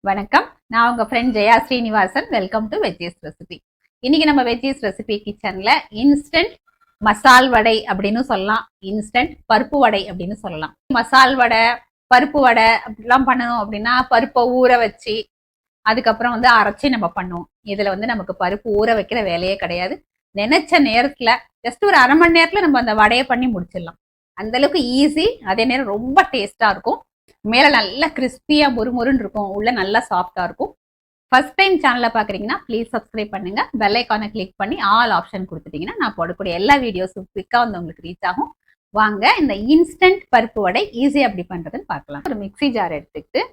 வணக்கம். நான் உங்க friend Jaya Srinivasan. Welcome to veggies recipe. இன்னைக்கு நம்ம வெஜ்ஜீஸ் ரெசிபி கிச்சன்ல இன்ஸ்டன்ட் மசால் வடை அப்படின்னு சொல்லலாம், இன்ஸ்டன்ட் பருப்பு வடை அப்படின்னு சொல்லலாம். மசால் வடை, பருப்பு வடை அப்படிலாம் பண்ணணும் அப்படின்னா பருப்பை ஊற வச்சு அதுக்கப்புறம் அரைச்சி நம்ம பண்ணுவோம். இதுல நமக்கு பருப்பு ஊற வைக்கிற வேலையே கிடையாது. நினைச்ச நேரத்துல ஜஸ்ட் ஒரு அரை மணி நேரத்துல நம்ம அந்த வடையை பண்ணி முடிச்சிடலாம். அந்த அளவுக்கு ஈஸி, அதே நேரம் ரொம்ப டேஸ்டா இருக்கும். மேல நல்லா கிறிஸ்பியா முறுமுறுன்னு இருக்கும், உள்ள நல்லா சாஃப்டா இருக்கும். ஃபர்ஸ்ட் டைம் சேனலை பாக்குறீங்கன்னா ப்ளீஸ் சப்ஸ்கிரைப் பண்ணுங்க. பெல் ஐக்கானை கிளிக் பண்ணி ஆல் ஆப்ஷன் கொடுத்துட்டீங்கன்னா நான் போடக்கூடிய எல்லா வீடியோஸும் குவிக்கா உங்களுக்கு ரீச் ஆகும். வாங்க இந்த இன்ஸ்டன்ட் பருப்பு வடை ஈஸியா எப்படி பண்றதுன்னு பார்க்கலாம். ஒரு மிக்சி ஜார் எடுத்துக்கிட்டு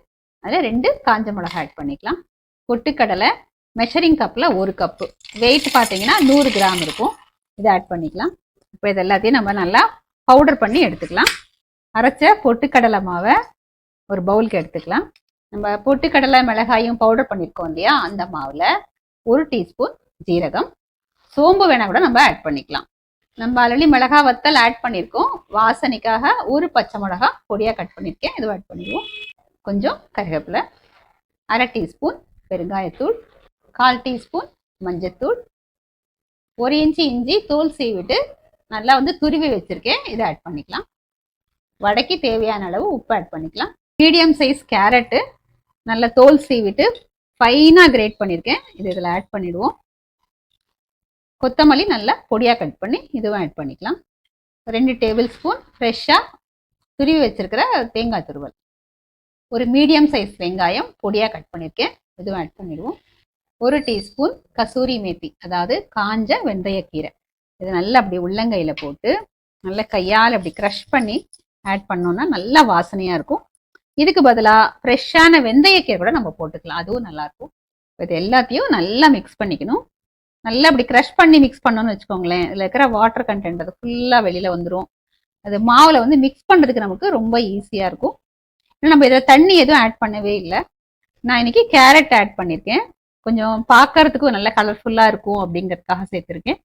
அதில் 2 காஞ்ச மிளகாய் ஆட் பண்ணிக்கலாம். பொட்டுக்கடலை மெஷரிங் கப்ல 1 கப்பு, வெயிட் பார்த்தீங்கன்னா 100 கிராம் இருக்கும். இதை ஆட் பண்ணிக்கலாம். இப்போ இது எல்லாத்தையும் நம்ம நல்லா பவுடர் பண்ணி எடுத்துக்கலாம். அரைச்ச பொட்டுக்கடலை மாவை ஒரு பவுலுக்கு எடுத்துக்கலாம். நம்ம பொட்டுக்கடலை மிளகாயும் பவுடர் பண்ணியிருக்கோம் இல்லையா, அந்த மாவில் 1 டீஸ்பூன் ஜீரகம், சோம்பு வேணா கூட நம்ம ஆட் பண்ணிக்கலாம். நம்ம ஆல்ரெடி மிளகாய் வத்தல் ஆட் பண்ணியிருக்கோம். வாசனைக்காக 1 பச்சை மிளகாய் பொடியாக கட் பண்ணியிருக்கேன், இதுவும் ஆட் பண்ணிடுவோம். கொஞ்சம் கருவேப்பிலை, 1/2 டீஸ்பூன் பெருங்காயத்தூள், 1/4 டீஸ்பூன் மஞ்சத்தூள், 1 இன்ச்சு இஞ்சி தோல் சீவிட்டு நல்லா துருவி வச்சிருக்கேன், இதை ஆட் பண்ணிக்கலாம். வடைக்கு தேவையான அளவு உப்பு ஆட் பண்ணிக்கலாம். மீடியம் சைஸ் கேரட்டு நல்லா தோல் சீவிட்டு ஃபைனாக கிரேட் பண்ணியிருக்கேன், இது இதில் ஆட் பண்ணிடுவோம். கொத்தமல்லி நல்லா பொடியாக கட் பண்ணி இதுவும் ஆட் பண்ணிக்கலாம். 2 டேபிள் ஸ்பூன் ஃப்ரெஷ்ஷாக துருவி வச்சிருக்கிற தேங்காய் துருவல், ஒரு மீடியம் சைஸ் வெங்காயம் பொடியாக கட் பண்ணியிருக்கேன், இதுவும் ஆட் பண்ணிடுவோம். 1 டீஸ்பூன் கசூரி மேத்தி, அதாவது காஞ்ச வெந்தயக்கீரை, இது நல்லா அப்படி உள்ளங்கையில் போட்டு நல்லா கையால் அப்படி க்ரஷ் பண்ணி ஆட் பண்ணோன்னா நல்லா வாசனையாக இருக்கும். இதுக்கு பதிலாக ஃப்ரெஷ்ஷான வெந்தயக்கீரை கூட நம்ம போட்டுக்கலாம், அதுவும் நல்லாயிருக்கும். இது எல்லாத்தையும் நல்லா மிக்ஸ் பண்ணிக்கணும். நல்லா அப்படி க்ரஷ் பண்ணி மிக்ஸ் பண்ணோன்னு வச்சுக்கோங்களேன், இதில் இருக்கிற வாட்டர் கண்டென்ட் அது ஃபுல்லாக வெளியில் வந்துடும். அது மாவில் மிக்ஸ் பண்ணுறதுக்கு நமக்கு ரொம்ப ஈஸியாக இருக்கும். ஏன்னா நம்ம இதில் தண்ணி எதுவும் ஆட் பண்ணவே இல்லை. நான் இன்னைக்கு கேரட் ஆட் பண்ணியிருக்கேன், கொஞ்சம் பார்க்கறதுக்கும் நல்ல கலர்ஃபுல்லாக இருக்கும் அப்படிங்கிறதுக்காக சேர்த்துருக்கேன்.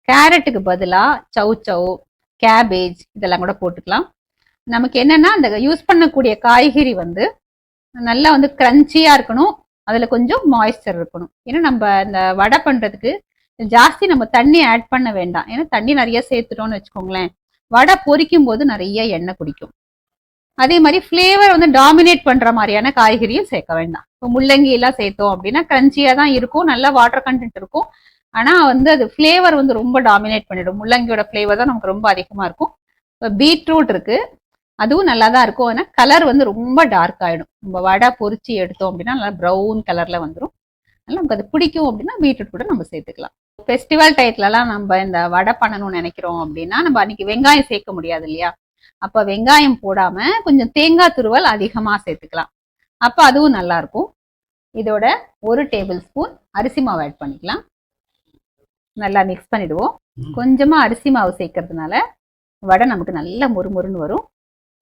கேரட்டுக்கு பதிலாக சௌ, கேபேஜ் இதெல்லாம் கூட போட்டுக்கலாம். நமக்கு என்னன்னா அந்த யூஸ் பண்ணக்கூடிய காய்கறி நல்லா கிரன்ச்சியா இருக்கணும், அதுல கொஞ்சம் மாய்ஸ்சர் இருக்கணும். ஏன்னா நம்ம இந்த வடை பண்றதுக்கு ஜாஸ்தி நம்ம தண்ணி ஆட் பண்ண வேண்டாம். ஏன்னா தண்ணி நிறைய சேர்த்துட்டோம்னு வச்சுக்கோங்களேன், வடை பொரிக்கும் போது நிறைய எண்ணெய் குடிக்கும். அதே மாதிரி ஃப்ளேவர் டாமினேட் பண்ற மாதிரியான காய்கறியும் சேர்க்க வேண்டாம். இப்போ முள்ளங்கி எல்லாம் சேர்த்தோம் அப்படின்னா கிரன்ச்சியா தான் இருக்கும், நல்லா வாட்டர் கண்டென்ட் இருக்கும். ஆனா அது ஃப்ளேவர் ரொம்ப டாமினேட் பண்ணிடும். முள்ளங்கியோட ஃப்ளேவர் தான் நமக்கு ரொம்ப அதிகமா இருக்கும். இப்போ பீட்ரூட் இருக்கு, அதுவும் நல்லா தான் இருக்கும். ஆனால் கலர் ரொம்ப டார்க் ஆகிடும். நம்ம வடை பொரிச்சு எடுத்தோம் அப்படின்னா நல்லா ப்ரௌன் கலர்ல வந்துடும். அதனால நமக்கு அது பிடிக்கும் அப்படின்னா பீட்ரூட் கூட நம்ம சேர்த்துக்கலாம். ஃபெஸ்டிவல் டயத்துலலாம் நம்ம இந்த வடை பண்ணணும்னு நினைக்கிறோம் அப்படின்னா நம்ம அன்னைக்கு வெங்காயம் சேர்க்க முடியாது இல்லையா, அப்போ வெங்காயம் போடாம கொஞ்சம் தேங்காய் துருவல் அதிகமாக சேர்த்துக்கலாம், அப்போ அதுவும் நல்லா இருக்கும். இதோட 1 டேபிள் ஸ்பூன் அரிசி மாவு ஆட் பண்ணிக்கலாம். நல்லா மிக்ஸ் பண்ணிடுவோம். கொஞ்சமா அரிசி மாவு சேர்க்கறதுனால வடை நமக்கு நல்லா முறுமுறுன்னு வரும்.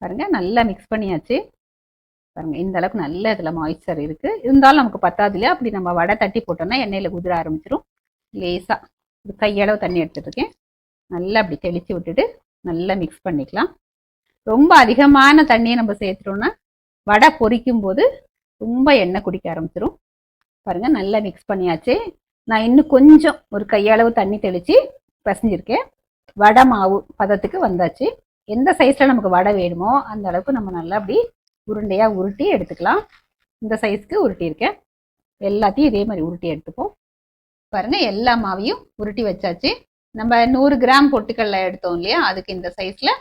பாருங்க, நல்லா மிக்ஸ் பண்ணியாச்சு. பாருங்க, இந்த அளவுக்கு நல்ல இதில் மாய்ஸ்சர் இருக்கு. இருந்தாலும் நமக்கு பத்தாது இல்லையா, அப்படி நம்ம வடை தட்டி போட்டோம்னா எண்ணெயில் குதிர ஆரம்பிச்சிடும். லேசாக ஒரு கையளவு தண்ணி எடுத்துருக்கேன், நல்லா அப்படி தெளித்து விட்டுட்டு நல்லா மிக்ஸ் பண்ணிக்கலாம். ரொம்ப அதிகமான தண்ணியை நம்ம சேர்த்துட்டோம்னா வடை பொரிக்கும் போது ரொம்ப எண்ணெய் குடிக்க ஆரம்பிச்சிடும். பாருங்க, நல்லா மிக்ஸ் பண்ணியாச்சு. நான் இன்னும் கொஞ்சம் ஒரு கையளவு தண்ணி தெளித்து பிசைஞ்சிருக்கேன். வடை மாவு பதத்துக்கு வந்தாச்சு. எந்த சைஸ்ல நமக்கு வடை வேணுமோ அந்த அளவுக்கு நம்ம நல்லா அப்படி உருண்டையா உருட்டி எடுத்துக்கலாம். இந்த சைஸ்க்கு உருட்டி இருக்கேன். எல்லாத்தையும் இதே மாதிரி உருட்டி எடுத்துப்போம். பாருங்க, எல்லா மாவையும் உருட்டி வச்சாச்சு. நம்ம 100 கிராம் பொட்டுக்கடலை எடுத்தோம் இல்லையா, அதுக்கு இந்த சைஸ்ல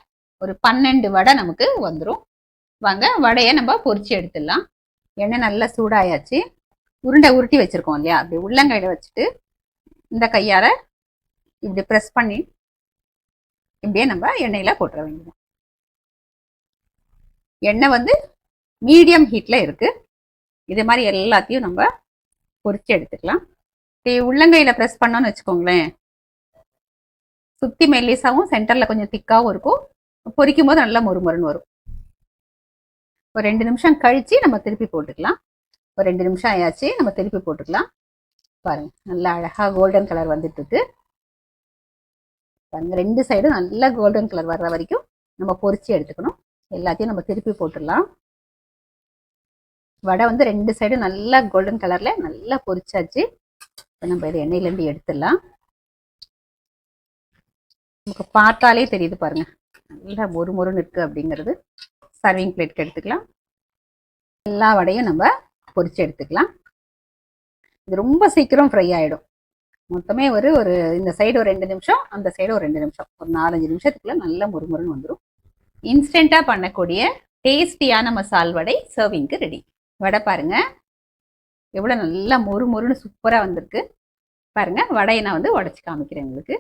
ஒரு 12 வடை நமக்கு வந்துடும். வாங்க வடையை நம்ம பொரிச்சு எடுத்துடலாம். எண்ணெய் நல்லா சூடாயாச்சு. உருண்டை உருட்டி வச்சிருக்கோம் இல்லையா, அப்படி உள்ளங்கையில வச்சுட்டு இந்த கையால இப்படி ப்ரெஸ் பண்ணி இப்படியே நம்ம எண்ணெயில போட்டுற வேண்டியது. எண்ணெய் மீடியம் ஹீட்ல இருக்கு. இது மாதிரி எல்லாத்தையும் நம்ம பொரிச்சு எடுத்துக்கலாம். உள்ளங்கையில ப்ரெஸ் பண்ணோம்னு வச்சுக்கோங்களேன், சுத்தி மெல்லிசாவும் சென்டர்ல கொஞ்சம் திக்காவும் இருக்கும். பொரிக்கும் போது நல்லா முறுமுறுன்னு வரும். ஒரு 2 நிமிஷம் கழிச்சு நம்ம திருப்பி போட்டுக்கலாம். ஒரு 2 நிமிஷம் ஆயாச்சு, நம்ம திருப்பி போட்டுக்கலாம். பாருங்க, நல்லா அழகா கோல்டன் கலர் வந்துட்டு இருக்கு. பாருங்க, 2 சைடும் நல்லா கோல்டன் கலர் வர்ற வரைக்கும் நம்ம பொரிச்சு எடுத்துக்கணும். எல்லாத்தையும் நம்ம திருப்பி போட்டுடலாம். வடை வந்து 2 சைடும் நல்லா கோல்டன் கலர்ல நல்லா பொரிச்சாச்சு. இப்போ நம்ம இதை எண்ணெயிலேருந்து எடுத்துடலாம். நமக்கு பார்த்தாலே தெரியுது பாருங்க, நல்லா மொறுமொறுன்னு இருக்கு அப்படிங்கிறது. சர்விங் பிளேட்க்கு எடுத்துக்கலாம். எல்லா வடையும் நம்ம பொரிச்சு எடுத்துக்கலாம். இது ரொம்ப சீக்கிரம் ஃப்ரை ஆகிடும். மொத்தமே ஒரு இந்த சைடு ஒரு 2 நிமிஷம், அந்த சைடு ஒரு 2 நிமிஷம், ஒரு 4-5 நிமிஷத்துக்குள்ள நல்லா முறுமுறுன்னு வந்துடும். இன்ஸ்டண்ட்டாக பண்ணக்கூடிய டேஸ்டியான மசால் வடை சர்விங்க்கு ரெடி. வடை பாருங்க எவ்வளோ நல்லா மொறுமொறுன்னு சூப்பராக வந்திருக்கு பாருங்க. வடையை நான் வந்து உடச்சி காமிக்கிறேன் உங்களுக்கு.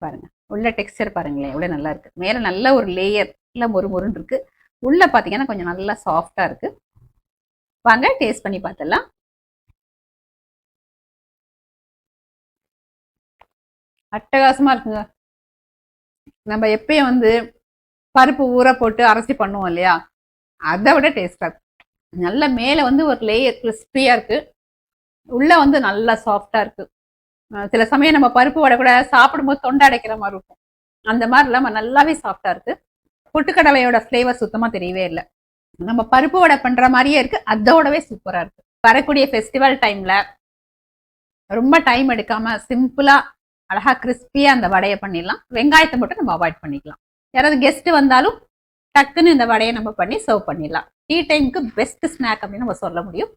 பாருங்க உள்ள டெக்ஸ்டர் பாருங்களேன் எவ்வளோ நல்லா இருக்கு. மேலே நல்ல ஒரு லேயர் இல்லை மொறுமொறுன்னு இருக்கு. உள்ள பார்த்தீங்கன்னா கொஞ்சம் நல்லா சாஃப்டாக இருக்கு. வாங்க டேஸ்ட் பண்ணி பார்த்துடலாம். அட்டகாசமா இருக்குங்க. நம்ம எப்பயும் வந்து பருப்பு ஊற போட்டு அரைச்சி பண்ணுவோம் இல்லையா, அதை விட டேஸ்டா இருக்கு. நல்ல மேலே வந்து ஒரு லேயர் கிறிஸ்பியா இருக்கு, உள்ள வந்து நல்லா சாஃப்டா இருக்கு. சில சமயம் நம்ம பருப்பு வடை கூட சாப்பிடும்போது தொண்டை அடைக்கிற மாதிரி இருக்கும், அந்த மாதிரி இல்லாமல் நல்லாவே சாஃப்டா இருக்கு. பொட்டுக்கடலையோட ஃப்ளேவர் சுத்தமா தெரியவே இல்லை. நம்ம பருப்பு வடை பண்ற மாதிரியே இருக்கு, அதோடவே சூப்பரா இருக்கு. வரக்கூடிய ஃபெஸ்டிவல் டைம்ல ரொம்ப டைம் எடுக்காம சிம்பிளா அழகா கிறிஸ்பியா அந்த வடையை பண்ணிடலாம். வெங்காயத்தை மட்டும் நம்ம அவாய்ட் பண்ணிக்கலாம். யாராவது கெஸ்ட் வந்தாலும் டக்குன்னு இந்த வடையை நம்ம பண்ணி சர்வ் பண்ணிடலாம். டீ டைமுக்கு பெஸ்ட் ஸ்நாக் அப்படின்னு நம்ம சொல்ல முடியும்.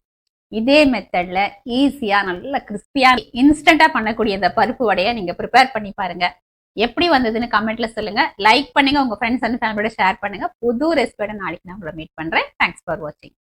இதே மெத்தட்ல ஈஸியா நல்ல கிறிஸ்பியா இன்ஸ்டண்டா பண்ணக்கூடிய இந்த பருப்பு வடையை நீங்க ப்ரிப்பேர் பண்ணி பாருங்க. எப்படி வந்ததுன்னு கமெண்ட்ல சொல்லுங்க. லைக் பண்ணுங்க, உங்க ஃப்ரெண்ட்ஸ் அண்ட் ஃபேமிலியோட ஷேர் பண்ணுங்க. புது ரெசிபியோட நாளைக்கு நான் உங்களை மீட் பண்றேன். தேங்க்ஸ் ஃபார் வாட்சிங்.